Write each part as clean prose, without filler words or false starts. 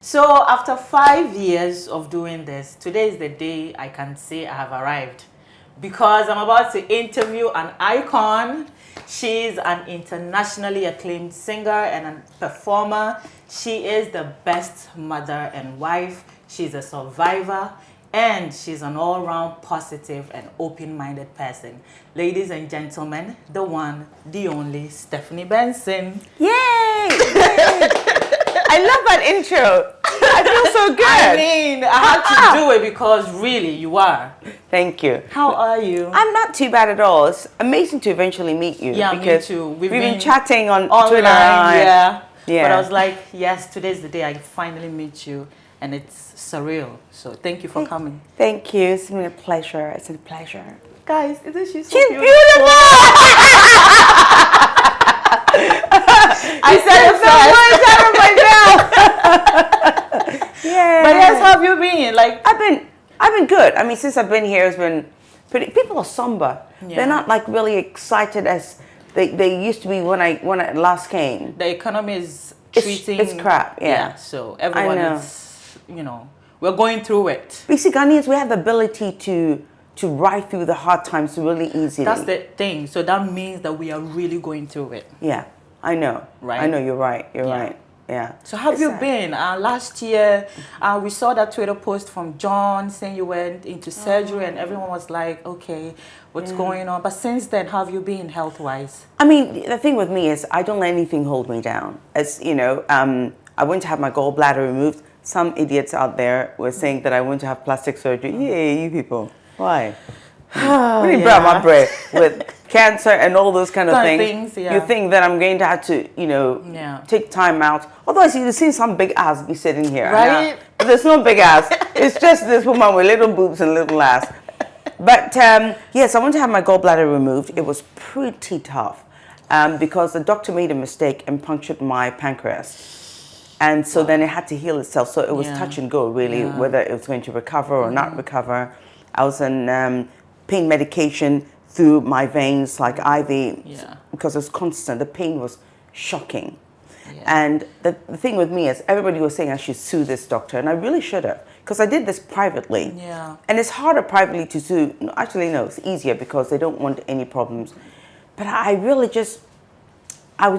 So after 5 years of doing this, today is the day I can say I have arrived because I'm about to interview an icon. She's an internationally acclaimed singer and a performer. She is the best mother and wife. She's a survivor and she's an all-round positive and open-minded person. Ladies and gentlemen, the one, the only Stephanie Benson. Yay! I love that intro. I feel so good. I mean, I had to do it because really you are. Thank you. How are you? I'm not too bad at all. It's amazing to eventually meet you. Yeah, because me too. We've been chatting on online, Twitter. Yeah. Yeah. But I was like, yes, today's the day I finally meet you. And it's surreal. So thank you for coming. Thank you. It's been a pleasure. It's a pleasure. Guys, isn't she so She's beautiful? I said it first. Yeah. But yes, how have you been? Like I've been good. I mean, since I've been here, it's been pretty. People are somber. Yeah. They're not like really excited as they used to be when I last came. The economy is treating it's crap. Yeah. So everyone is, we're going through it. We see Ghanaians, we have the ability to ride through the hard times really easily. That's the thing. So that means that we are really going through it. Yeah, I know. Right? I know, you're right. You're right. Yeah. So how have you been? Last year, we saw that Twitter post from John saying you went into surgery and everyone was like, okay, what's going on? But since then, how have you been health-wise? I mean, the thing with me is I don't let anything hold me down. As you know, I went to have my gallbladder removed. Some idiots out there were saying that I went to have plastic surgery. Yay, you people. Why? Really brought my bread with cancer and all those kind of things. You think that I'm going to have to, take time out. Otherwise, you've seen some big ass be sitting here. Right? But there's no big ass. It's just this woman with little boobs and little ass. But yes, I went to have my gallbladder removed. It was pretty tough because the doctor made a mistake and punctured my pancreas. And so then it had to heal itself. So it was touch and go, really, whether it was going to recover or not recover. I was on pain medication through my veins, like IV, because it was constant. The pain was shocking. Yeah. And the thing with me is everybody was saying I should sue this doctor, and I really should have, because I did this privately. Yeah. And it's harder privately to sue. No, actually, no, it's easier because they don't want any problems. But I was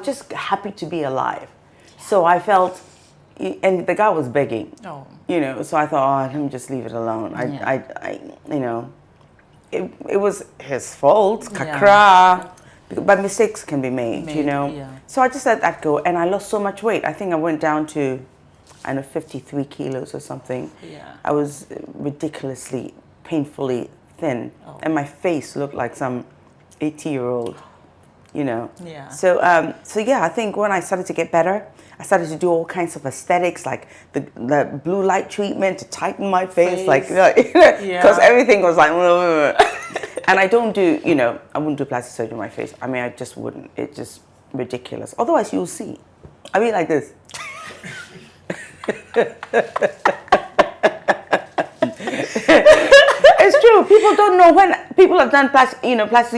just happy to be alive. So I felt, and the guy was begging, so I thought, let me just leave it alone. It was his fault, kakra, but mistakes can be made, Yeah. So I just let that go, and I lost so much weight. I think I went down to, 53 kilos or something. Yeah. I was ridiculously, painfully thin, and my face looked like some 80-year-old, Yeah. So I think when I started to get better, I started to do all kinds of aesthetics, like the blue light treatment to tighten my face. Because everything was like, and I don't do, I wouldn't do plastic surgery on my face. I mean, I just wouldn't. It's just ridiculous. Otherwise, you'll see. I mean, like this. It's true. People don't know when people have done plastic.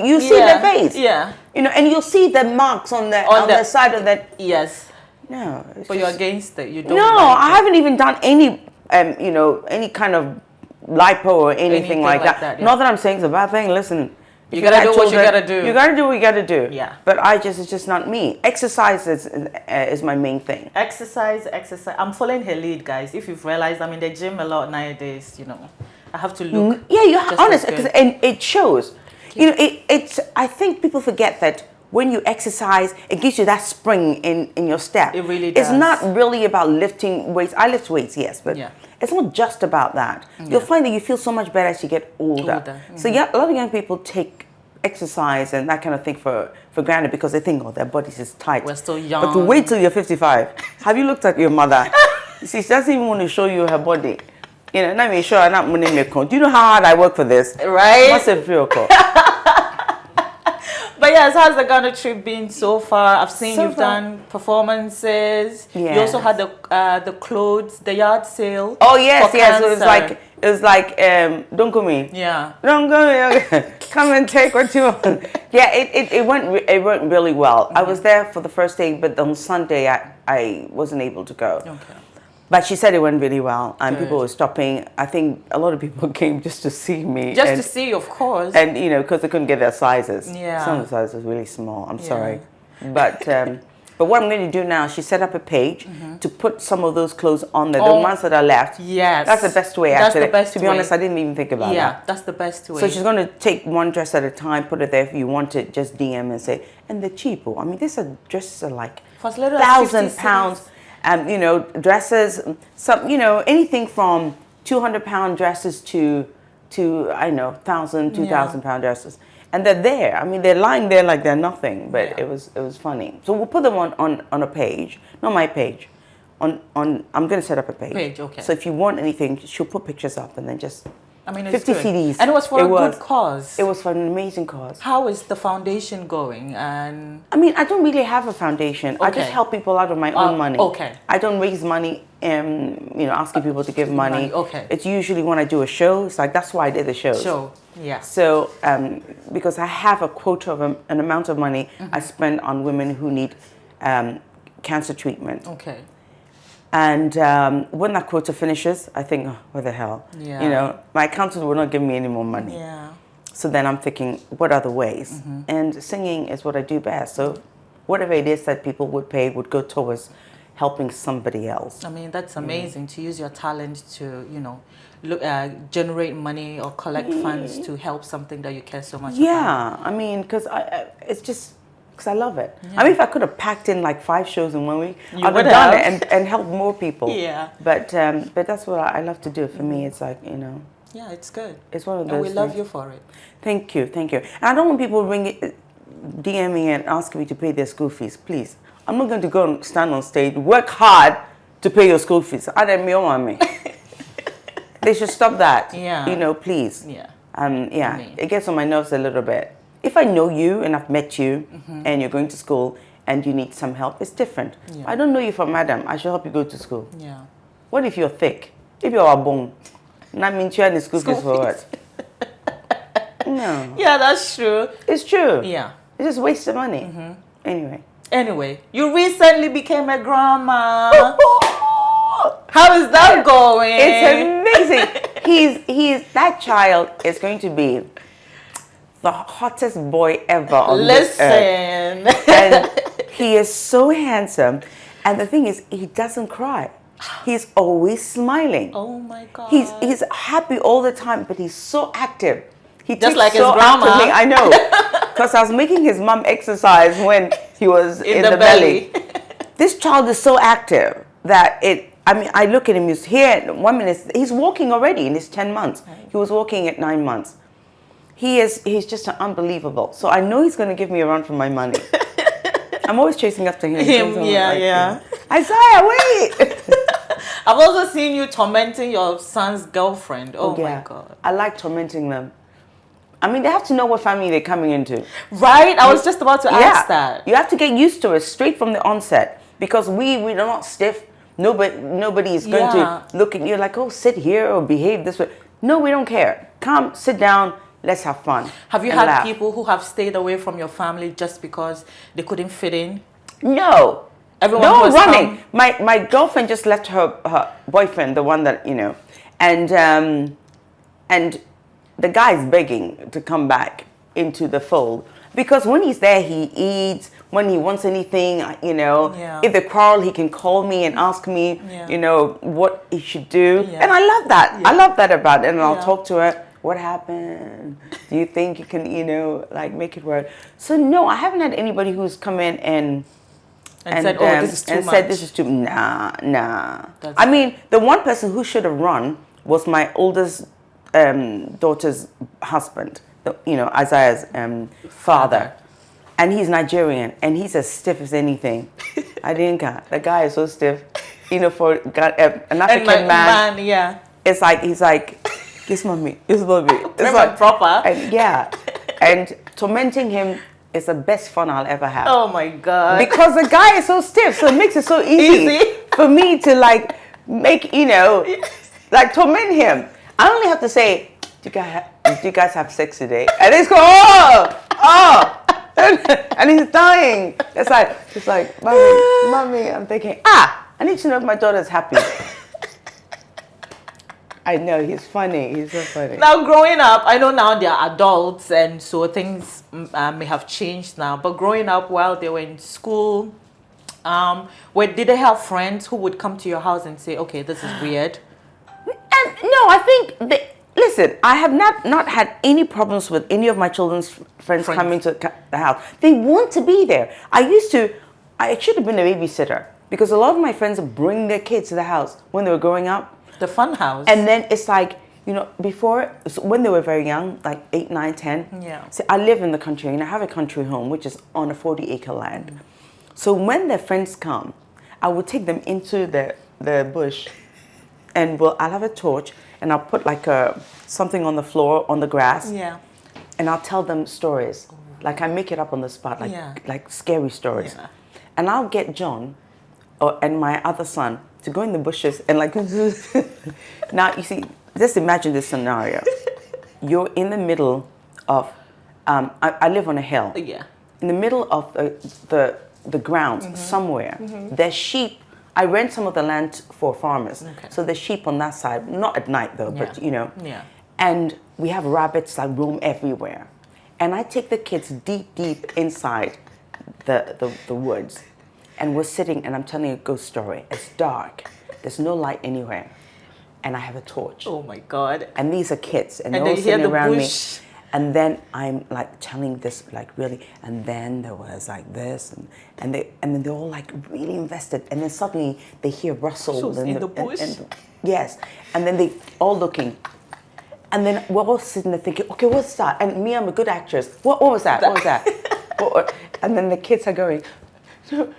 You see their face. Yeah. And you'll see the marks on the side of that. Yes. No. But you're against it. You don't. No, like I haven't even done any, any kind of lipo or anything like that. Yeah. Not that I'm saying it's a bad thing. Listen, you gotta do what you gotta do. You gotta do what you gotta do. Yeah. But it's just not me. Exercise is my main thing. Exercise. I'm following her lead, guys. If you've realized, I'm in the gym a lot nowadays. I have to look. Yeah, you're honest, and it shows. It's. I think people forget that when you exercise, it gives you that spring in your step. It really does. It's not really about lifting weights. I lift weights, yes, but it's not just about that. You'll find that you feel so much better as you get older. Mm-hmm. So a lot of young people take exercise and that kind of thing for granted because they think, their bodies is tight. We're still young. But to wait till you're 55. Have you looked at your mother? See, she doesn't even want to show you her body. Let me show her. Do you know how hard I work for this? Right. What's it feel? But yes, how's the Ghana trip been so far? I've seen you've done performances. Yes. You also had the clothes, the yard sale. Oh yes. It was like don't go me. Yeah. Don't go me. Okay. Come and take what you want. Yeah, it went really well. I was there for the first day, but on Sunday I wasn't able to go. Okay. But she said it went really well, and Good. people were stopping. I think a lot of people came just to see me. Just to see, of course. And, you know, because they couldn't get their sizes. Yeah. Some of the sizes were really small. I'm sorry. But what I'm going to do now, she set up a page to put some of those clothes on there. The ones that are left. Yes. That's the best way, That's actually. the best to be honest, I didn't even think about that. Yeah, that's the best way. So she's going to take one dress at a time, put it there. If you want it, just DM and say, and they're cheap. I mean, these are dresses are like For as little as 50 £1,000. You know, dresses, some, you know, anything from £200 dresses to I don't know, £1,000, £2,000 dresses. And they're there. I mean, they're lying there like they're nothing, but it was funny. So we'll put them on a page, not my page. I'm going to set up a page. Okay. So if you want anything, she'll put pictures up and then just. I mean, it's 50 good. CDs. And it was for a good cause. It was for an amazing cause. How is the foundation going? And I mean, I don't really have a foundation. I just help people out of my own money. Okay. I don't raise money, you know, asking people to give money. Okay. It's usually when I do a show. It's like, that's why I did the shows. Yeah. So, because I have a quota of an amount of money I spend on women who need cancer treatment. Okay. And when that quota finishes, I think, oh, what the hell? Yeah. You know, my accountant will not give me any more money. Yeah. So then I'm thinking, what other ways? And singing is what I do best. So whatever it is that people would pay would go towards helping somebody else. I mean, that's amazing to use your talent to, you know, generate money or collect funds to help something that you care so much about. Yeah, I mean, because it's just... because I love it. I mean, if I could have packed in like 5 shows in 1 week, I would have done it and helped more people. Yeah. But that's what I love to do. For me, it's like, you know. Yeah, it's good. It's one of those And we love things. you for it. Thank you. And I don't want people DM me and asking me to pay their school fees. Please, I'm not going to go and stand on stage, work hard to pay your school fees. I don't want me. They should stop that. Yeah. You know, please. Yeah. I mean, it gets on my nerves a little bit. If I know you and I've met you and you're going to school and you need some help, it's different. Yeah. I don't know you from Adam. I should help you go to school. Yeah. What if you're thick? If you're a bone? That means you're in the school fees for what? No. Yeah, that's true. It's true. Yeah. It's just waste of money. Anyway, you recently became a grandma. How is that going? It's amazing. He's that child is going to be the hottest boy ever on this earth. And he is so handsome. And the thing is, he doesn't cry. He's always smiling. Oh my God. He's happy all the time, but he's so active. He Just takes like his so grandma. actively. I know. Because I was making his mom exercise when he was in the belly. This child is so active that I look at him, he's here 1 minute, he's walking already in his 10 months. He was walking at 9 months. He's just unbelievable. So I know he's going to give me a run for my money. I'm always chasing after him. Yeah. Isaiah, wait! I've also seen you tormenting your son's girlfriend. Oh my God. I like tormenting them. I mean, they have to know what family they're coming into. Right? I was just about to ask that. You have to get used to it straight from the onset. Because we're not stiff. Nobody is going to look at you like, oh, sit here or behave this way. No, we don't care. Come, sit down. Let's have fun. Have you had people who have stayed away from your family just because they couldn't fit in? No. Everyone no was running. My girlfriend just left her boyfriend, the one that, you know, and the guy's begging to come back into the fold. Because when he's there, he eats. When he wants anything, you know, if they quarrel, he can call me and ask me, you know, what he should do. And I love that. I love that about it. And I'll talk to her. What happened? Do you think you can, you know, like make it work? So no, I haven't had anybody who's come in and said, oh, this is too much. Said, this is too, nah. I mean, the one person who should have run was my oldest daughter's husband, you know, Isaiah's father. And he's Nigerian, and he's as stiff as anything. I didn't care. The guy is so stiff, you know, for an African man. It's like, he's like, yes, mommy, yes, mommy. It's like proper. And tormenting him is the best fun I'll ever have. Oh my God. Because the guy is so stiff, so it makes it so easy for me to like make, you know, like torment him. I only have to say, do you guys have sex today? And he's go, oh. And he's dying. It's like, mommy, I'm thinking, I need to know if my daughter's happy. I know, he's funny. He's so funny. Now, growing up, I know now they are adults, and so things may have changed now. But growing up, while they were in school, did they have friends who would come to your house and say, "Okay, this is weird"? And no, I think listen, I have not had any problems with any of my children's friends coming to the house. They want to be there. I should have been a babysitter because a lot of my friends bring their kids to the house when they were growing up. The fun house. And then it's like, before, when they were very young, like 8, 9, 10. Yeah. So I live in the country and I have a country home, which is on a 40-acre land. So when their friends come, I will take them into the bush and I'll have a torch and I'll put like something on the floor, on the grass. Yeah. And I'll tell them stories. Like I make it up on the spot, like scary stories. Yeah. And I'll get John and my other son to go in the bushes and like, now you see, just imagine this scenario. You're in the middle of, I live on a hill. Yeah. In the middle of the grounds somewhere, there's sheep. I rent some of the land for farmers. Okay. So there's sheep on that side, not at night though, but Yeah. And we have rabbits that roam everywhere. And I take the kids deep inside the woods. And we're sitting and I'm telling a ghost story. It's dark. There's no light anywhere. And I have a torch. Oh my God. And these are kids. And they're then all you hear sitting the around bush. me. And then I'm like telling this like really, and then there was like this, and then they're all like really invested. And then suddenly they hear rustle in the bush. Yes. And then they all looking. And then we're all sitting there thinking, okay, what's that? And me, I'm a good actress. What was that? What was that? And then the kids are going, no,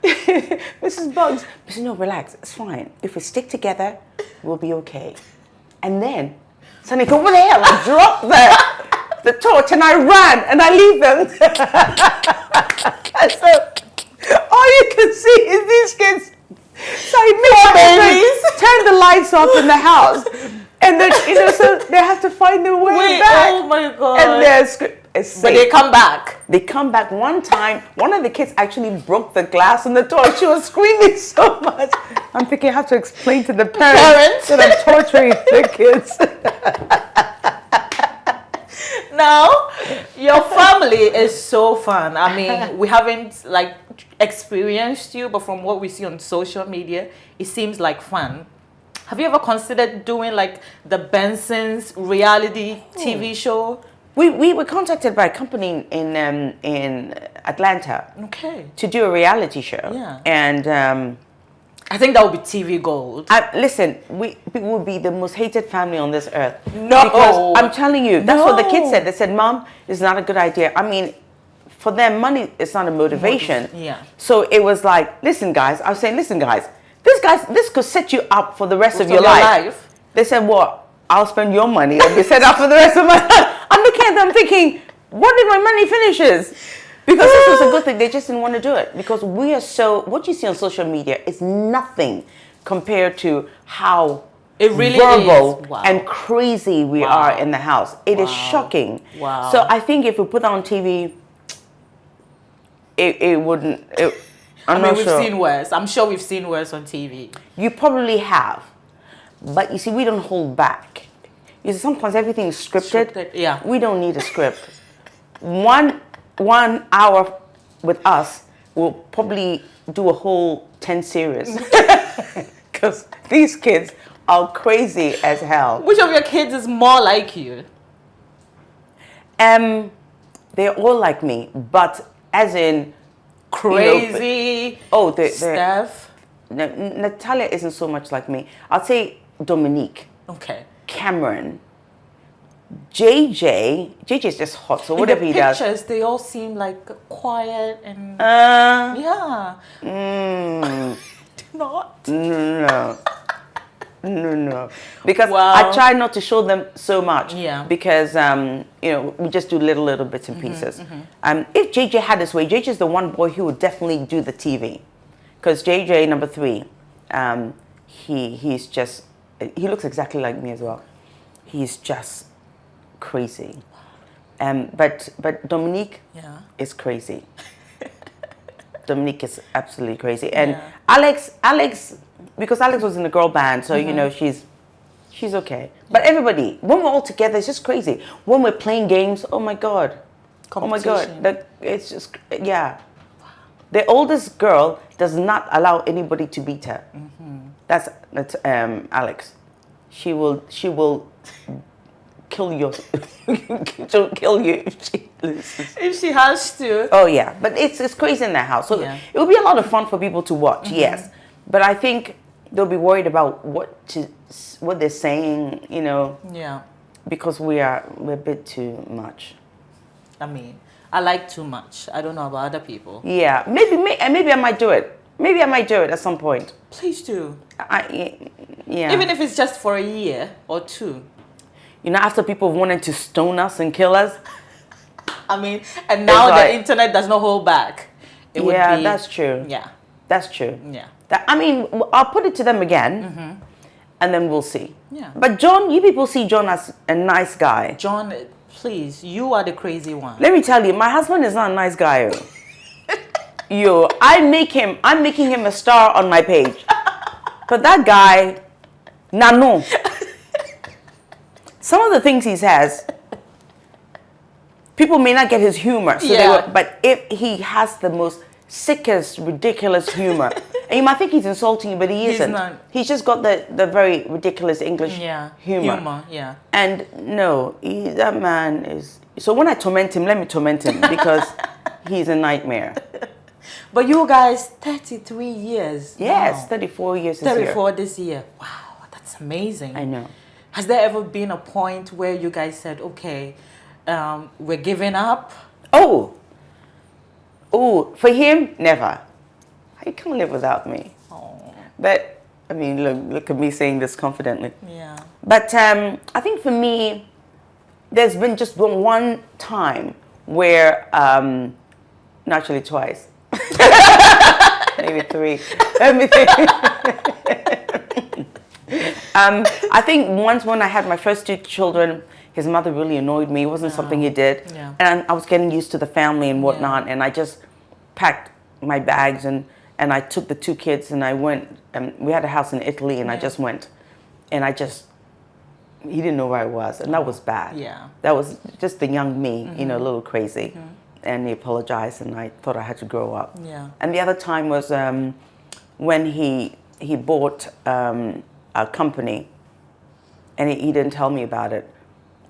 Mrs. Bugs. I said, no, relax, it's fine. If we stick together, we'll be okay. And then suddenly go, what the hell? I drop the torch and I run and I leave them. And so all you can see is these kids turn the lights off in the house. And then, so they have to find their way back. Oh my God. And but they come back. They come back one time. One of the kids actually broke the glass on the torch. She was screaming so much. I'm thinking I have to explain to the parents that I'm torturing the kids. Now, your family is so fun. I mean, we haven't like experienced you, but from what we see on social media, it seems like fun. Have you ever considered doing like the Benson's reality TV show? We were contacted by a company in Atlanta. Okay. To do a reality show. Yeah. And I think that would be TV gold. Listen, we would be the most hated family on this earth. No. Because I'm telling you, that's what the kids said. They said, Mom, it's not a good idea. I mean, for them, money is not a motivation. Yeah. So it was like, listen, guys. I was saying, listen, guys. This could set you up for the rest of your life. They said, well, I'll spend your money and be set up for the rest of my life. I'm looking at them thinking, what if my money finishes? Because this was a good thing. They just didn't want to do it. Because we are what you see on social media is nothing compared to how it really verbal is. Wow. and crazy we are in the house. It is shocking. Wow. So I think if we put that on TV, it wouldn't... we've seen worse. I'm sure we've seen worse on TV. You probably have. But you see, we don't hold back. You see, sometimes everything is scripted. Yeah. We don't need a script. One hour with us will probably do a whole 10 series. Because these kids are crazy as hell. Which of your kids is more like you? They're all like me, but as in... Crazy. Steph. Natalia isn't so much like me. I'll say Dominique. Okay. Cameron. JJ is just hot. So whatever he does. In the pictures, they all seem like quiet and yeah. Not. No. Because I try not to show them so much. Yeah. Because we just do little bits and pieces. If JJ had his way, JJ is the one boy who would definitely do the TV. Because JJ number 3, he looks exactly like me as well. He's just crazy. But Dominique is crazy. Dominique is absolutely crazy. And Alex, because Alex was in the girl band, so she's She's okay. But everybody, when we're all together, it's just crazy. When we're playing games, oh my God. Oh my God. It's just, yeah. The oldest girl does not allow anybody to beat her. That's Alex. She will kill you. She'll kill you if she loses. If she has to. Oh yeah, but it's crazy in that house. So it will be a lot of fun for people to watch. Yes, but I think they'll be worried about what they're saying. You know. Yeah. Because we're a bit too much. I mean, I like too much. I don't know about other people. Yeah, maybe I might do it. Maybe I might do it at some point. Please do. Yeah. Even if it's just for a year or two. You know, after people wanted to stone us and kill us. I mean, and now the internet does not hold back. It would be, that's true. Yeah. That's true. Yeah. I mean, I'll put it to them again, and then we'll see. Yeah. But John, you people see John as a nice guy. John, please, you are the crazy one. Let me tell you, my husband is not a nice guy. I'm making him a star on my page. But that guy, no. Some of the things he says, people may not get his humor. So but if he has the most sickest, ridiculous humor. And you might think he's insulting you, but he isn't. Not. He's just got the very ridiculous English humor. Yeah. And no, that man is... So when I torment him, let me torment him because he's a nightmare. But you guys, 33 years. Yes, 34 years this year. 34 this year. Wow, that's amazing. I know. Has there ever been a point where you guys said, okay, we're giving up? Oh, for him, never. He can't live without me. Oh. But, I mean, look at me saying this confidently. Yeah. But I think for me, there's been just one time where, naturally twice, maybe three. Let me think. I think once when I had my first two children, his mother really annoyed me. It wasn't something he did. Yeah. And I was getting used to the family and whatnot. And I just packed my bags and I took the two kids and I went. We had a house in Italy and I just went. And he didn't know where I was. And that was bad. Yeah. That was just the young me, you know, a little crazy. And he apologized and I thought I had to grow up. Yeah. And the other time was when he bought a company and he didn't tell me about it.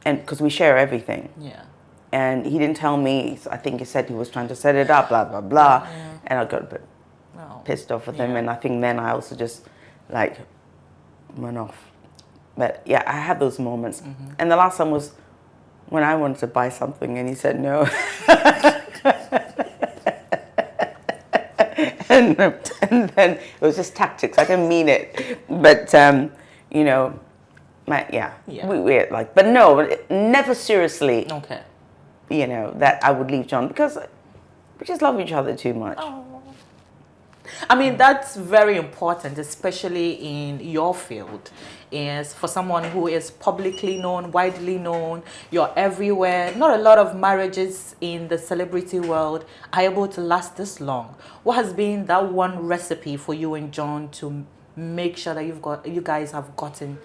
And because we share everything. Yeah. And he didn't tell me. I think he said he was trying to set it up, blah, blah, blah. Yeah. And I got a bit pissed off with him. And I think then I also just went off. But yeah, I had those moments. And the last time was when I wanted to buy something and he said no. and then it was just tactics. I didn't mean it. But, you know, we're like, but no, never seriously. Okay. You know, that I would leave John because we just love each other too much. Oh. I mean, that's very important, especially in your field. Is for someone who is publicly known, widely known, you're everywhere. Not a lot of marriages in the celebrity world are able to last this long. What has been that one recipe for you and John to make sure that you guys have gotten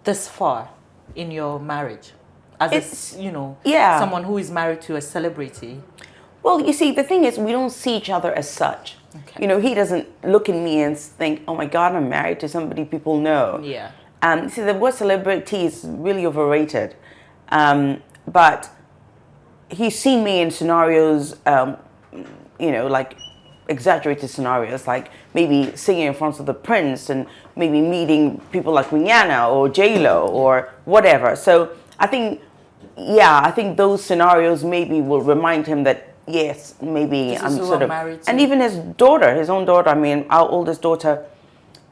this far in your marriage? As someone who is married to a celebrity. Well, you see, the thing is, we don't see each other as such. Okay. You know, he doesn't look at me and think, oh my God, I'm married to somebody people know. Yeah. See, the word celebrity is really overrated. But he's seen me in scenarios, you know, like exaggerated scenarios, like maybe singing in front of the Prince and maybe meeting people like Rihanna or J-Lo or whatever. So I think those scenarios maybe will remind him that, yes, maybe I'm sort of married to. And even his own daughter, I mean, our oldest daughter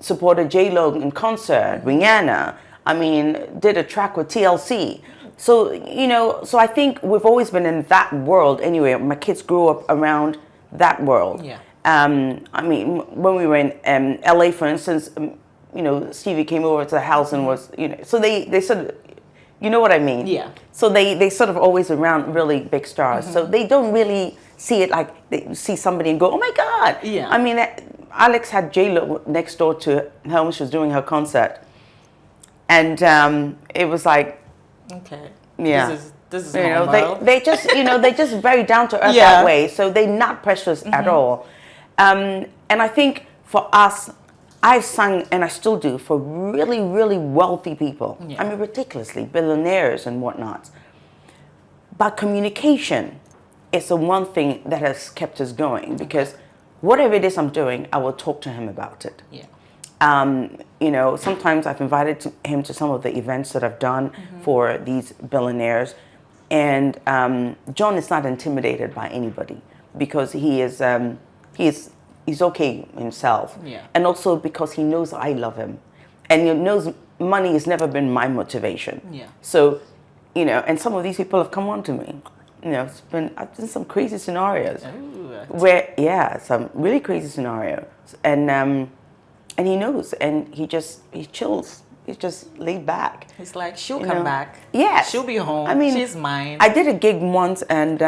supported J-Lo in concert, Rihanna, I mean, did a track with TLC. So, you know, so I think we've always been in that world anyway. My kids grew up around that world. Yeah. I mean, when we were in LA, for instance, you know, Stevie came over to the house and was, you know, so they sort of, you know what I mean? Yeah. So they sort of always around really big stars. So they don't really see it like they see somebody and go, oh my God. Yeah. I mean, Alex had J-Lo next door to her when she was doing her concert. And it was like, Okay. yeah. This is You know, normal. they just, you know, they're just very down to earth Yeah. that way. So they're not precious at all. And I think for us, I've sung, and I still do, for really, really wealthy people. Yeah. I mean, ridiculously, billionaires and whatnot. But communication is the one thing that has kept us going, because whatever it is I'm doing, I will talk to him about it. Yeah. You know, sometimes I've invited him to some of the events that I've done for these billionaires. And John is not intimidated by anybody, because he's okay himself. Yeah. And also because he knows I love him. And he knows money has never been my motivation. Yeah. So, you know, and some of these people have come on to me. You know, I've done some crazy scenarios. Ooh. Where, yeah, some really crazy scenarios. And he knows, and he chills. He's just laid back. It's like, she'll come back. Yeah. She'll be home. I mean, she's mine. I did a gig once, and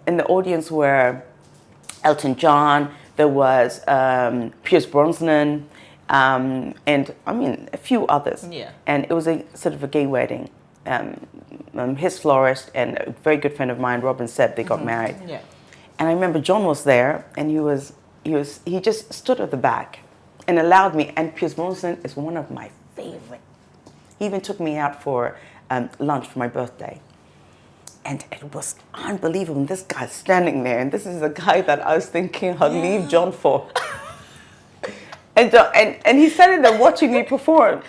in the audience were Elton John, there was Pierce Brosnan, and I mean, a few others. Yeah. And it was a sort of a gay wedding. His florist and a very good friend of mine, Robin Seb, they got married. Yeah. And I remember John was there, and he just stood at the back and allowed me. And Pierce Brosnan is one of my favorite. He even took me out for lunch for my birthday. And it was unbelievable. And this guy's standing there, and this is the guy that I was thinking I'll leave John for. and he's standing there watching me perform.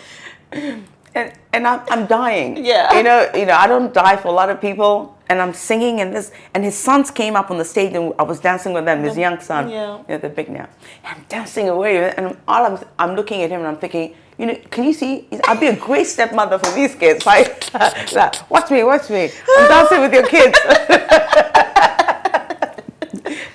And I'm dying. Yeah. You know, I don't die for a lot of people. And I'm singing, and his sons came up on the stage, and I was dancing with them. His young son, Yeah. they're big now. And I'm dancing away, and I'm looking at him, and I'm thinking, you know, can you see? I'll be a great stepmother for these kids. Like, watch me. I'm dancing with your kids.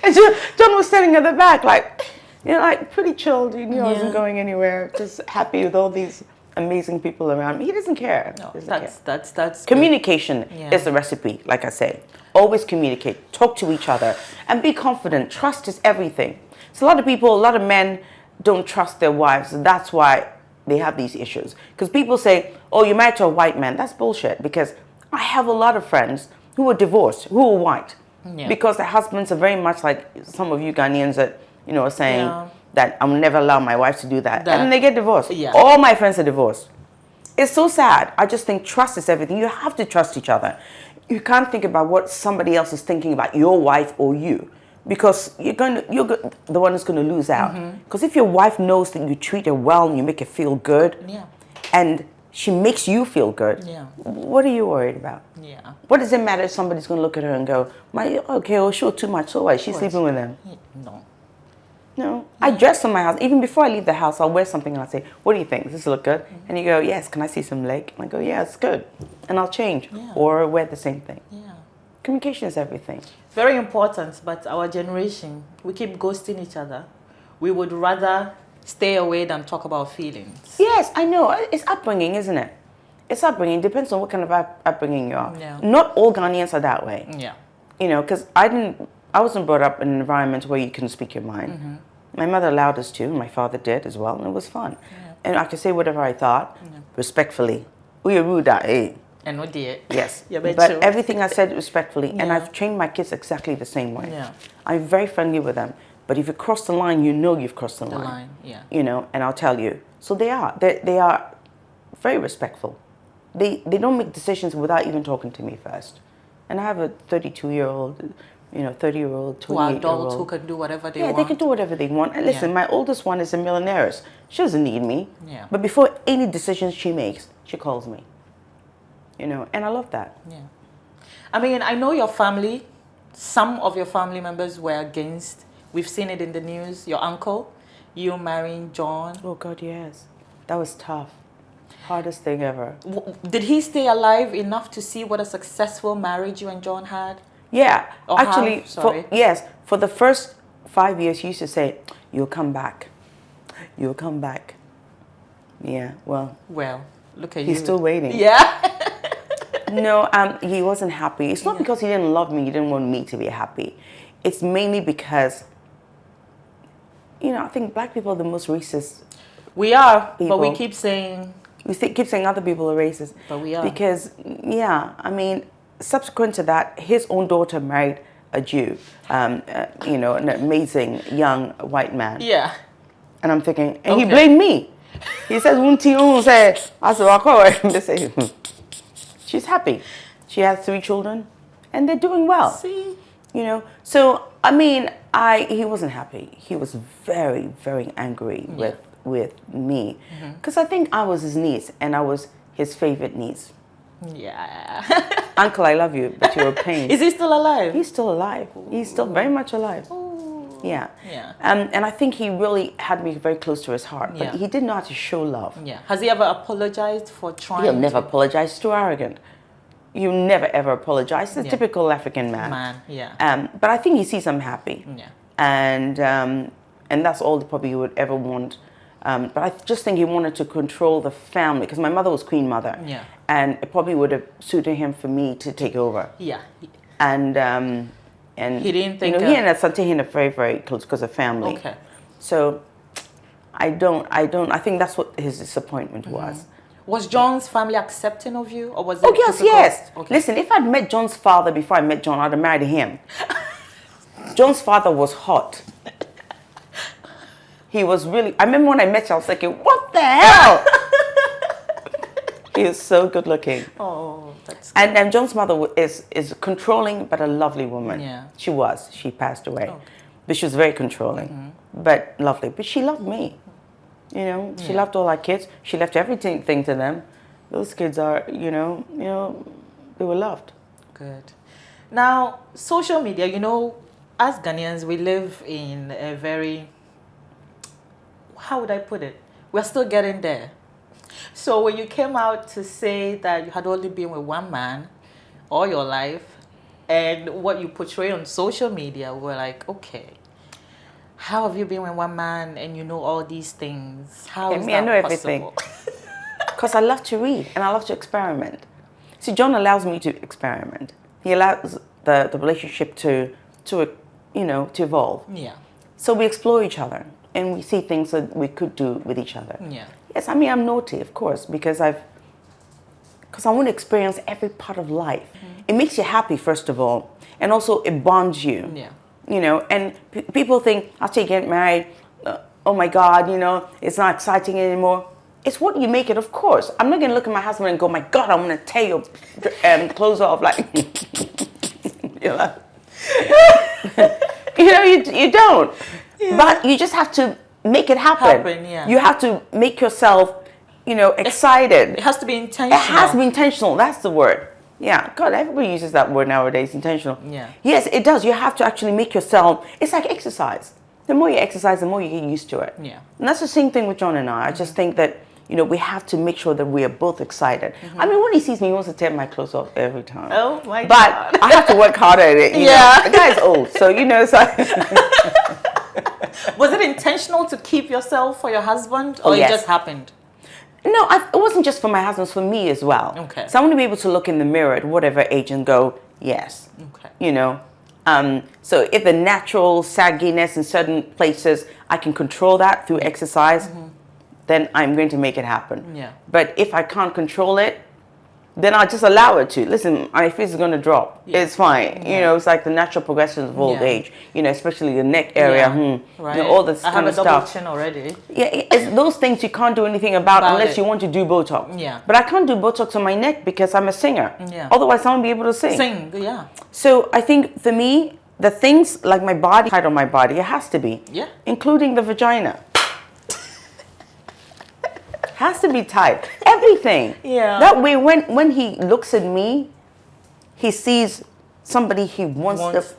And John was standing at the back, like, you know, like pretty chilled. He knew I wasn't going anywhere. Just happy with all these amazing people around me. He doesn't care. No, Doesn't that's care. good. Communication is the recipe, like I say. Always communicate, talk to each other, and be confident. Trust is everything. So a lot of men don't trust their wives, and that's why they have these issues. Because people say, oh, you're married to a white man. That's bullshit, because I have a lot of friends who are divorced, who are white, because their husbands are very much like some of you Ghanaians that, you know, are saying, that I will never allow my wife to do that. And then they get divorced. Yeah. All my friends are divorced. It's so sad. I just think trust is everything. You have to trust each other. You can't think about what somebody else is thinking about your wife or you, because you're the one who's going to lose out. Because if your wife knows that you treat her well and you make her feel good, and she makes you feel good, what are you worried about? Yeah. What does it matter if somebody's going to look at her and go, okay, well, sure, too much, so what? She's sleeping with him. No, I dress in my house. Even before I leave the house, I'll wear something and I'll say, what do you think? Does this look good? And you go, yes, can I see some leg? And I go, yeah, it's good. And I'll change or wear the same thing. Communication is everything. Very important, but our generation, we keep ghosting each other. We would rather stay away than talk about feelings. Yes, I know. It's upbringing, isn't it? It's upbringing. Depends on what kind of upbringing you are. Yeah. Not all Ghanaians are that way. Yeah. You know, because I wasn't brought up in an environment where you can speak your mind. My mother allowed us to, and my father did as well, and it was fun. And I could say whatever I thought, respectfully. We are rude, And what did? Yes, Yeah, but everything I said respectfully, and I've trained my kids exactly the same way. Yeah. I'm very friendly with them, but if you cross the line, you know you've crossed the line. You know, and I'll tell you. So they are very respectful. They don't make decisions without even talking to me first. And I have a 32-year-old, you know, 30-year-old, 28-year-old. Who are adults who can do whatever they want. Yeah, they can do whatever they want. And listen, my oldest one is a millionaire. She doesn't need me. Yeah. But before any decisions she makes, she calls me. You know, and I love that. Yeah. I mean, I know your family, some of your family members were against. We've seen it in the news. Your uncle, you marrying John. Oh, God, yes. That was tough. Hardest thing ever. Did he stay alive enough to see what a successful marriage you and John had? Yeah. Or actually, have, for the first 5 years, he used to say, you'll come back. You'll come back. Yeah, well. Well, look at you. He's still waiting. Yeah. No, he wasn't happy. It's not because he didn't love me, he didn't want me to be happy. It's mainly because, you know, I think black people are the most racist. We are, people. but we keep saying keep saying other people are racist. But we are. Because, yeah, I mean, subsequent to that, his own daughter married a Jew, you know, an amazing young white man. Yeah. And I'm thinking, and he blamed me. He says, she's happy. She has 3 children, and they're doing well. See? You know, so I mean, he wasn't happy. He was very, very angry with me, because I think I was his niece and I was his favorite niece. Yeah. Uncle, I love you, but you're a pain. Is he still alive? He's still alive. He's still very much alive. Ooh. Yeah. Yeah. And I think he really had me very close to his heart, but he didn't know how to show love. Yeah. Has he ever apologized for trying? He'll never apologize. He's too arrogant. You never ever apologize. He's a typical African man. Yeah. But I think he sees I'm happy. Yeah. And that's all probably he would ever want. But I just think he wanted to control the family, because my mother was queen mother. Yeah. And it probably would have suited him for me to take over. Yeah. And he didn't think, you know, he and Asante are very, very close because of family. Okay. So I think that's what his disappointment was. Was John's family accepting of you, or was it? Oh yes, difficult? yes. Okay. Listen, if I'd met John's father before I met John, I'd have married him. John's father was hot. He was really. I remember when I met him, I was thinking, what the hell? He is so good looking. Oh, that's good. And John's mother is controlling, but a lovely woman. Yeah. She was. She passed away. Okay. But she was very controlling, but lovely. But she loved me. You know, she loved all our kids. She left everything to them. Those kids are, you know, they were loved. Good. Now, social media, you know, as Ghanaians, we live in a very, how would I put it? We're still getting there. So when you came out to say that you had only been with one man all your life, and what you portray on social media, we're like, okay, how have you been with one man and you know all these things? How is that I know everything. Because I love to read and I love to experiment. See, John allows me to experiment. He allows the relationship to evolve. Yeah. So we explore each other and we see things that we could do with each other. Yeah. Yes, I mean, I'm naughty, of course, because I want to experience every part of life. It makes you happy, first of all, and also it bonds you. Yeah. You know, and people think after you get married, oh my God, you know, it's not exciting anymore. It's what you make it, of course. I'm not going to look at my husband and go, my God, I'm going to tear your clothes off, like, you know. You don't. Yeah. But you just have to make it happen. Yeah. You have to make yourself, excited. It has to be intentional. It has to be intentional. That's the word. Yeah, God, everybody uses that word nowadays, intentional. Yeah. Yes, it does. You have to actually make yourself, it's like exercise. The more you exercise, the more you get used to it. Yeah. And that's the same thing with John and I. I just think that, we have to make sure that we are both excited. I mean, when he sees me, he wants to tear my clothes off every time. Oh my God. But I have to work harder at it. You know? The guy's old, so Was it intentional to keep yourself for your husband, or yes. It just happened? No, it wasn't just for my husband, it's for me as well. Okay. So I want to be able to look in the mirror at whatever age and go, yes. Okay. So if the natural sagginess in certain places, I can control that through exercise, then I'm going to make it happen. Yeah. But if I can't control it, then I'll just allow it to. Listen, my face is going to drop. Yeah. It's fine. Yeah. It's like the natural progression of old age. Especially the neck area. Right. All this kind of stuff. I have a double chin already. Yeah, it's those things you can't do anything about unless you want to do Botox. Yeah. But I can't do Botox on my neck because I'm a singer. Yeah. Otherwise, I won't be able to sing. Sing, yeah. So I think for me, the things like my body, height on my body, it has to be. Yeah. Including the vagina. Has to be tight. Everything. Yeah. That way, when he looks at me, he sees somebody he wants to.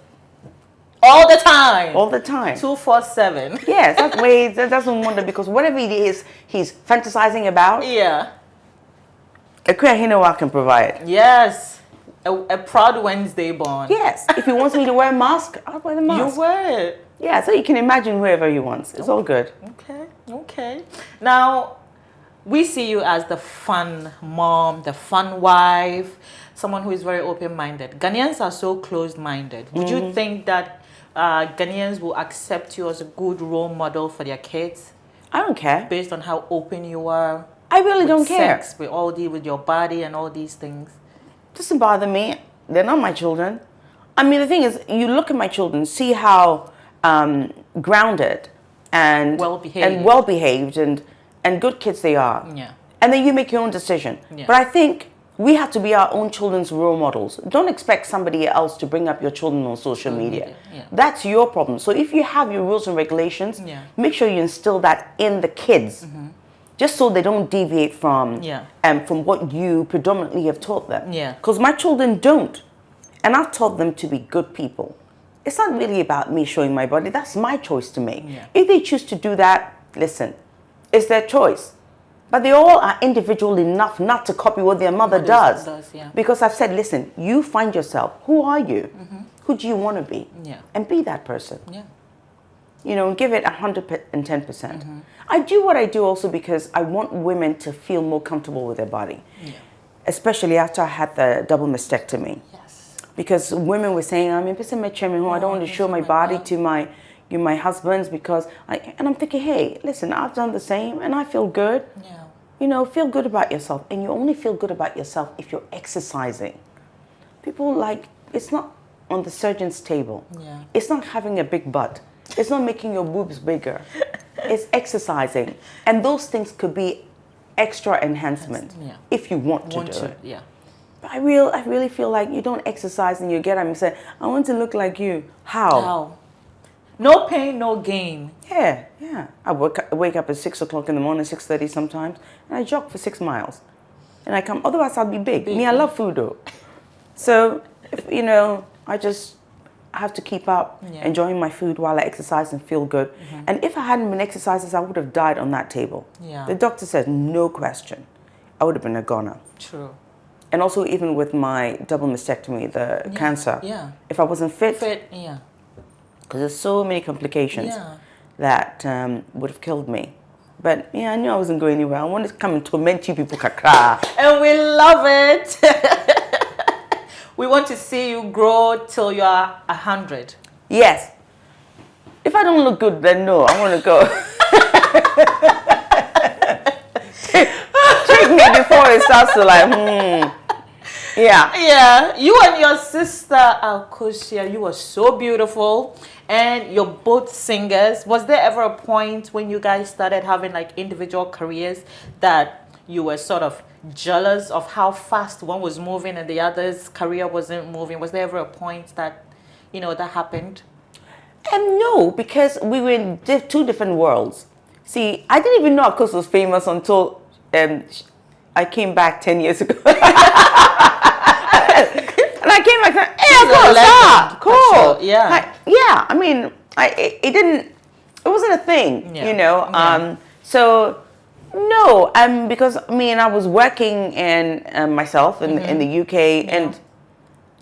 All the time. All the time. 247. Yes, that way that doesn't wonder, because whatever it is he's fantasizing about. Yeah. A Hinowa can provide. Yes. A proud Wednesday born. Yes. If he wants me to wear a mask, I'll wear the mask. You wear it. Yeah, so you can imagine whoever he wants. It's all good. Okay. Now, we see you as the fun mom, the fun wife, someone who is very open-minded. Ghanaians are so closed-minded. Would you think that Ghanaians will accept you as a good role model for their kids? I don't care. Based on how open you are? I really don't care. Sex, with all with your body and all these things. Doesn't bother me. They're not my children. I mean, the thing is, you look at my children, see how grounded and well behaved and good kids they are. Yeah. And then you make your own decision. Yeah. But I think we have to be our own children's role models. Don't expect somebody else to bring up your children on social media. Yeah. That's your problem. So if you have your rules and regulations, make sure you instill that in the kids, just so they don't deviate from what you predominantly have taught them. Yeah. Because my children don't. And I've taught them to be good people. It's not really about me showing my body. That's my choice to make. Yeah. If they choose to do that, listen, it's their choice. But they all are individual enough not to copy what their mother does. Because I've said, listen, you find yourself. Who are you? Who do you want to be? Yeah. And be that person. Yeah. You know, give it 110%. I do what I do also because I want women to feel more comfortable with their body. Yeah. Especially after I had the double mastectomy. Yes. Because women were saying, I don't want to show my body to my husbands because and I'm thinking, hey, listen, I've done the same and I feel good. Yeah. You know, feel good about yourself. And you only feel good about yourself if you're exercising. People it's not on the surgeon's table. Yeah. It's not having a big butt. It's not making your boobs bigger. It's exercising. And those things could be extra enhancement if you want to do it. Yeah. But I really feel like you don't exercise and you get up and say, I want to look like you. How? No pain, no gain. Yeah. I wake up at 6 o'clock in the morning, 6:30 sometimes, and I jog for 6 miles. And I come, otherwise I'll be big. Me, I love food though. So, I just have to keep up enjoying my food while I exercise and feel good. And if I hadn't been exercising, I would have died on that table. Yeah. The doctor said, no question. I would have been a goner. True. And also even with my double mastectomy, the cancer, if I wasn't fit, because there's so many complications that would have killed me. But I knew I wasn't going anywhere. I wanted to come and torment you people, kakra. And we love it. We want to see you grow till you are 100. Yes. If I don't look good, then no, I want to go. Take me before it starts to Yeah. You and your sister, Alkosia, you were so beautiful. And you're both singers. Was there ever a point when you guys started having individual careers that you were sort of jealous of how fast one was moving and the other's career wasn't moving? Was there ever a point that, that happened? No, because we were in two different worlds. See, I didn't even know Akos was famous until I came back 10 years ago. And I came back and said, hey, Akos, cool. Sure. Yeah. I mean, it wasn't a thing, So, no, because I was working in myself in the UK and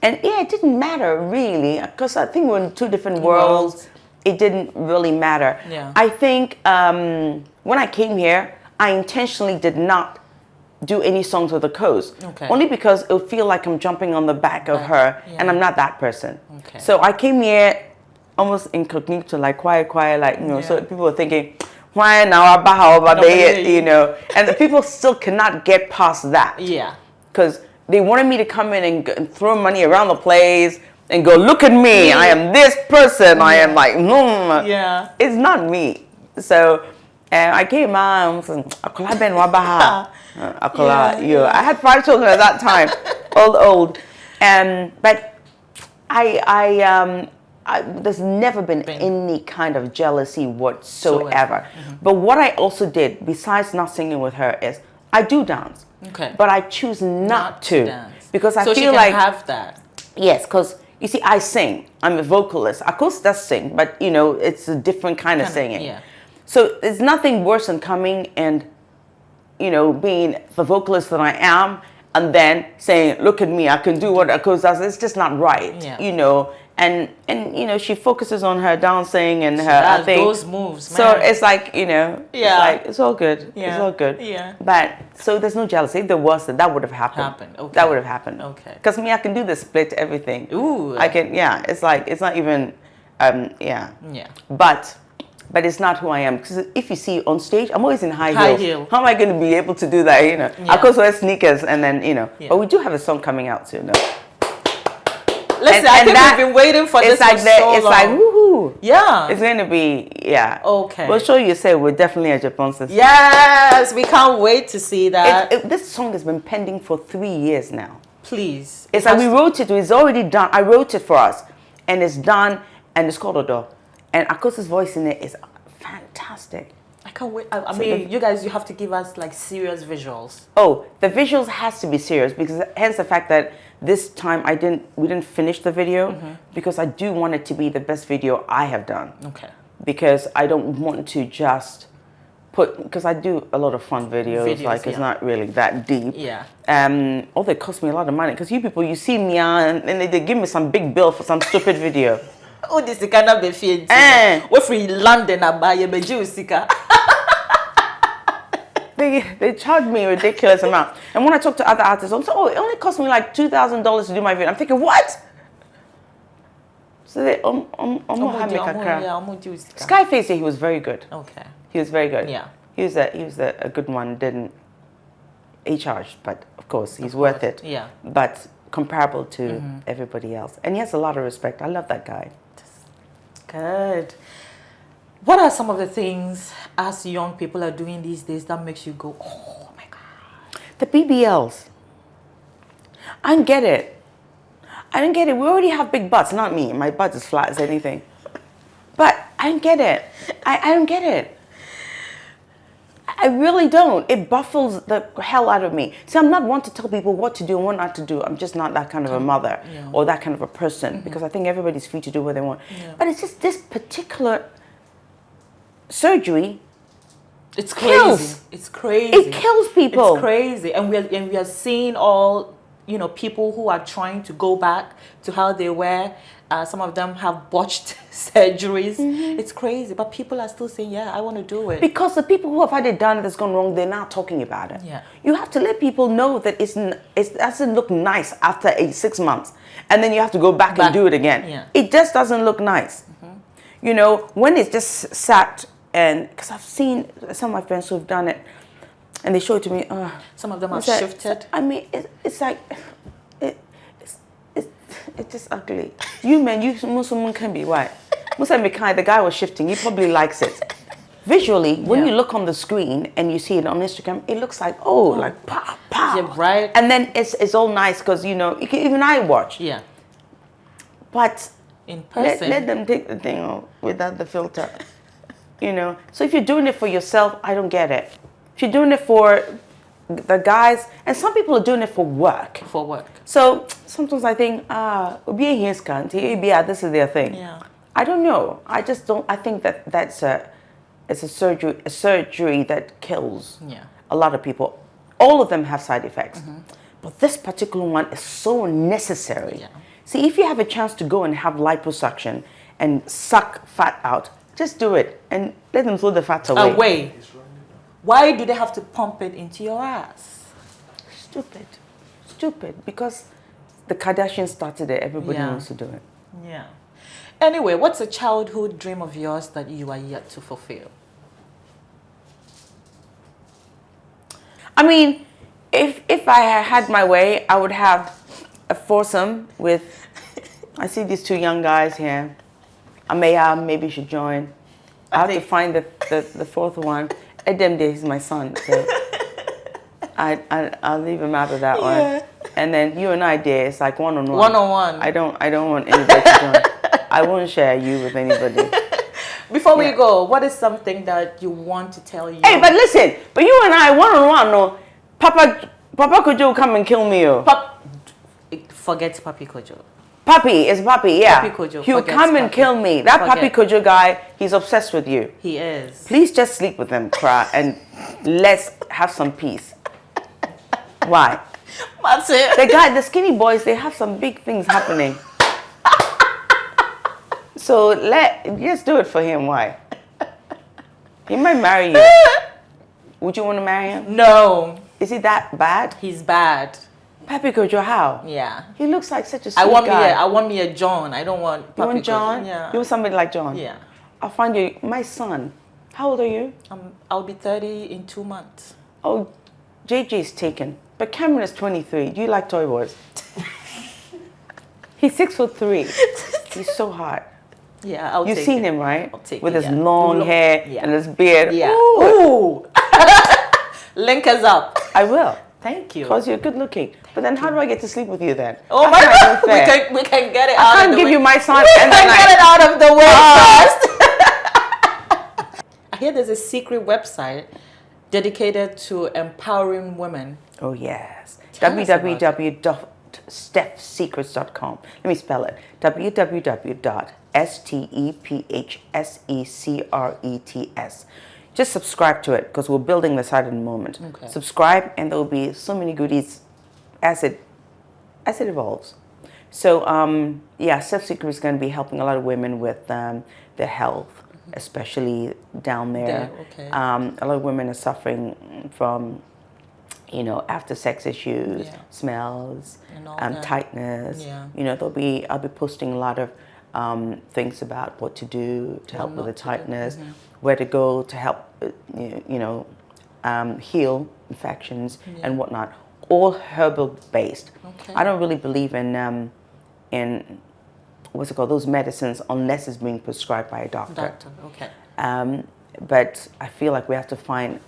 it didn't matter really because I think we're in two different worlds. It didn't really matter. Yeah. I think when I came here, I intentionally did not do any songs with the coast. Okay. Only because it would feel like I'm jumping on the back of her and I'm not that person. Okay. So I came here almost incognito, quiet, so people were thinking, why now about and the people still cannot get past that. Yeah. Because they wanted me to come in and throw money around the place and go, look at me, I am this person, I am Yeah. It's not me. So I came out and I had 5 children at that time, old. But there's never been any kind of jealousy whatsoever. But what I also did, besides not singing with her, is I do dance. Okay. But I choose not to dance. because I so feel she like can have that. Yes, because you see, I sing. I'm a vocalist. Of course, does sing, but it's a different kind of singing. Yeah. So it's nothing worse than coming and being the vocalist that I am, and then saying, "Look at me, I can do what Akos does." It's just not right, And she focuses on her dancing and her thing. Those moves, man. So it's it's all good. Yeah. It's all good. Yeah. But so there's no jealousy. If there was, that would have happened. Okay. That would have happened. Okay. Because I can do the split everything. Ooh. I can. Yeah. It's not even. Yeah. Yeah. but it's not who I am. Because if you see on stage, I'm always in high High heels. heel. How am I going to be able to do that? You know, Yeah. of course wear sneakers and then Yeah. But we do have a song coming out soon. Though. Listen, I think we've been waiting for this for so long. It's like woohoo. Yeah. It's going to be Okay. We'll show you. Say we're definitely a Japan sister. Yes, we can't wait to see that. This song has been pending for 3 years now. Please. It's like we wrote it. It's already done. I wrote it for us, and it's done. And it's called Odo. And Akos's voice in it is fantastic. I can't wait. I mean, you guys, you have to give us like serious visuals. Oh, the visuals has to be serious because hence the fact that this time we didn't finish the video because I do want it to be the best video I have done. Okay. Because I don't want to just because I do a lot of fun videos like it's not really that deep. Yeah. Although it cost me a lot of money because you people, you see me and they give me some big bill for some stupid video. Oh, this is kind of be feared. We're free London, I buy a Sika. They charge me a ridiculous amount. And when I talk to other artists, I'm saying, it only cost me like $2,000 to do my video. I'm thinking, what? So they, Skyface, he was very good. Okay. He was very good. Yeah. He was a good one. He charged, but of course he's worth it. Yeah. But comparable to everybody else, and he has a lot of respect. I love that guy. Good. What are some of the things as young people are doing these days that makes you go, oh my God? The BBLs. I don't get it. I don't get it. We already have big butts. Not me. My butt is flat as anything. But I don't get it. I don't get it. I really don't. It baffles the hell out of me. See, I'm not one to tell people what to do and what not to do. I'm just not that kind of a mother or that kind of a person because I think everybody's free to do what they want. Yeah. But it's just this particular surgery. It's crazy. Kills. It's crazy. It kills people. It's crazy. And we are seeing all, people who are trying to go back to how they were. Some of them have botched surgeries. It's crazy, but people are still saying, yeah, I want to do it. Because the people who have had it done that's gone wrong, they're not talking about it. Yeah. You have to let people know that it doesn't look nice after 6 months. And then you have to go back and do it again. Yeah. It just doesn't look nice. When it's just sat and, because I've seen some of my friends who've done it, and they show it to me. Some of them are shifted. I mean, it's like, it's just ugly. Muslim can be white. Muslim the guy was shifting. He probably likes it. Visually, when you look on the screen and you see it on Instagram, it looks like like pow pow. Yeah, right. And then it's all nice because even I watch. Yeah. But in person, let them take the thing off without the filter. So if you're doing it for yourself, I don't get it. If you're doing it for the guys, and some people are doing it for work. For work. So sometimes I think, this is their thing. Yeah. I don't know. I just don't. I think that's it's a surgery that kills a lot of people. All of them have side effects, but this particular one is so necessary. Yeah. See, if you have a chance to go and have liposuction and suck fat out, just do it and let them throw the fat away. Why do they have to pump it into your ass? Stupid. Because the Kardashians started it. Everybody wants to do it. Yeah. Anyway, what's a childhood dream of yours that you are yet to fulfill? I mean, if I had my way, I would have a foursome with. I see these two young guys here. Ameyaw maybe should join. I have to find the fourth one. Edemde, he's my son, so I'll leave him out of that one. And then you and I, dear, it's like one-on-one. One-on-one. I don't want anybody to join. I won't share you with anybody. Before we go, what is something that you want to tell you? Hey, but listen, but you and I, one-on-one, no, Papa Kojo come and kill me, Forget Papi Kojo. Papi is Papi, yeah. Papi Kojo. He'll come and kill me. That Papi Kojo guy, he's obsessed with you. He is. Please just sleep with him, Kra, and let's have some peace. Why? That's it. The skinny boys, they have some big things happening. So just do it for him. Why? He might marry you. Would you want to marry him? No. Is he that bad? He's bad. Papi Kojo, how? Yeah. He looks like such a sweet guy. I want me a John. I don't want Papi You want John? Kojo. Yeah. You want somebody like John? Yeah. I'll find you. My son. How old are you? I'll be 30 in 2 months. Oh, JJ's taken. But Cameron is 23. Do you like toy boys? He's 6'3". He's so hot. Yeah, I'll You've take seen it. him, right? I'll take With it, his yeah. long hair and his beard. Yeah. Ooh. Ooh. Link us up. I will. Thank you. Because you're good looking. But then how do I get to sleep with you then? Oh my God. We can get it out of the way. I can't give you my son We and can then get it out of the way first. I hear there's a secret website dedicated to empowering women. Oh, yes. Tell us about it. www.stephsecrets.com. Let me spell it. www.stephsecrets. Just subscribe to it because we're building the site in a moment. Okay. Subscribe and there will be so many goodies as it evolves. So, yeah, Steph Secrets is going to be helping a lot of women with their health, especially down there. Okay. A lot of women are suffering from, after sex issues, smells, And all that. tightness. Yeah. I'll be posting a lot of things about what to do to help with the tightness, where to go to help, heal infections and whatnot. All herbal based. Okay. I don't really believe in what's it called, those medicines, unless it's being prescribed by a doctor. Okay. But I feel like we have to find,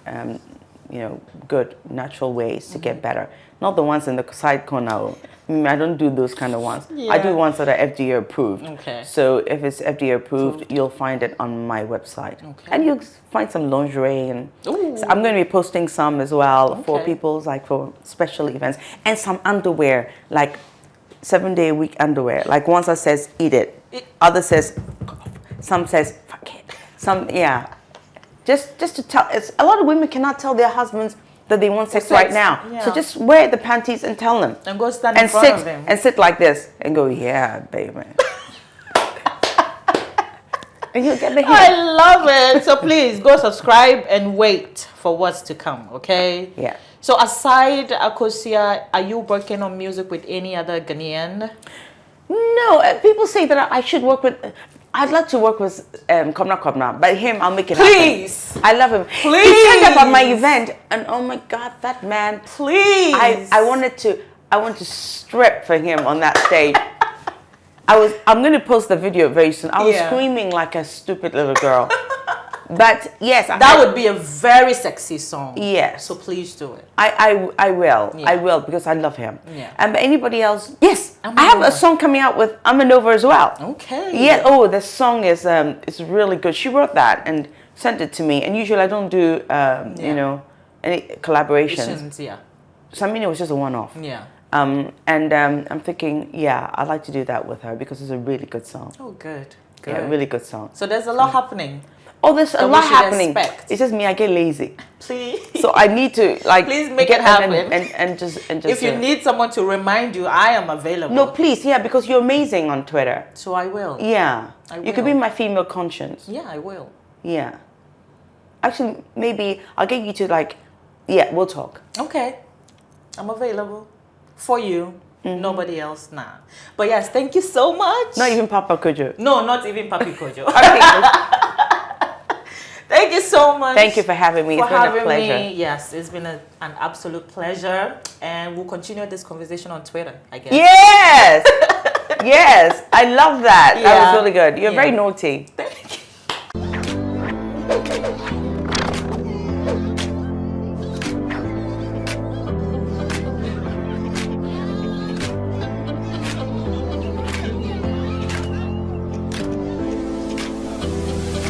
good natural ways to get better. Not the ones in the side corner. I don't do those kind of ones. I do ones that are FDA approved. Okay. So if it's FDA approved, you'll find it on my website. Okay. And you'll find some lingerie and Ooh. so I'm going to be posting some as well for Okay. people's, like for special events, and some underwear, like 7-day-a-week underwear. Like one that says eat it, other says some says fuck it, some just to tell. It's a lot of women cannot tell their husbands that they want sex right now. Yeah. So just wear the panties and tell them. And go stand in front of them. And sit like this and go, yeah, baby. And you'll get the hint. I love it. So please go subscribe and wait for what's to come, okay? Yeah. So aside Akosia, are you working on music with any other Ghanaian? No, people say that I should work with. I'd like to work with Komna, but him, I'll make it happen. Please. I love him. Please. He turned up at my event, and oh my God, that man. Please. I wanted to strip for him on that stage. I'm going to post the video very soon. I was screaming like a stupid little girl. But yes, that would be a very sexy song. Yes. So please do it. I will. Yeah. I will because I love him. Yeah. And but anybody else? Yes, Ameyaw. I have a song coming out with Ameyaw as well. Okay. Yeah. Oh, the song is really good. She wrote that and sent it to me. And usually I don't do any collaborations. Yeah. So I mean it was just a one-off. Yeah. I'm thinking, I'd like to do that with her because it's a really good song. Oh, good. Yeah, really good song. So there's a lot happening. Oh, there's a that we lot should happening. expect. It's just me. I get lazy. Please. So I need to Please make get it happen. and just. If you need someone to remind you, I am available. No, please, because you're amazing on Twitter. So I will. Yeah, I you could be my female conscience. Yeah, I will. Yeah, actually, maybe I'll get you to we'll talk. Okay, I'm available for you. Nobody else now. But yes, thank you so much. Not even Papa Kojo. No, not even Papi Kojo. Okay. Thank you so much. Thank you for having me. It's been a pleasure. Yes, it's been an absolute pleasure. And we'll continue this conversation on Twitter, I guess. Yes. Yes. I love that. That Yeah. was really good. You're very naughty.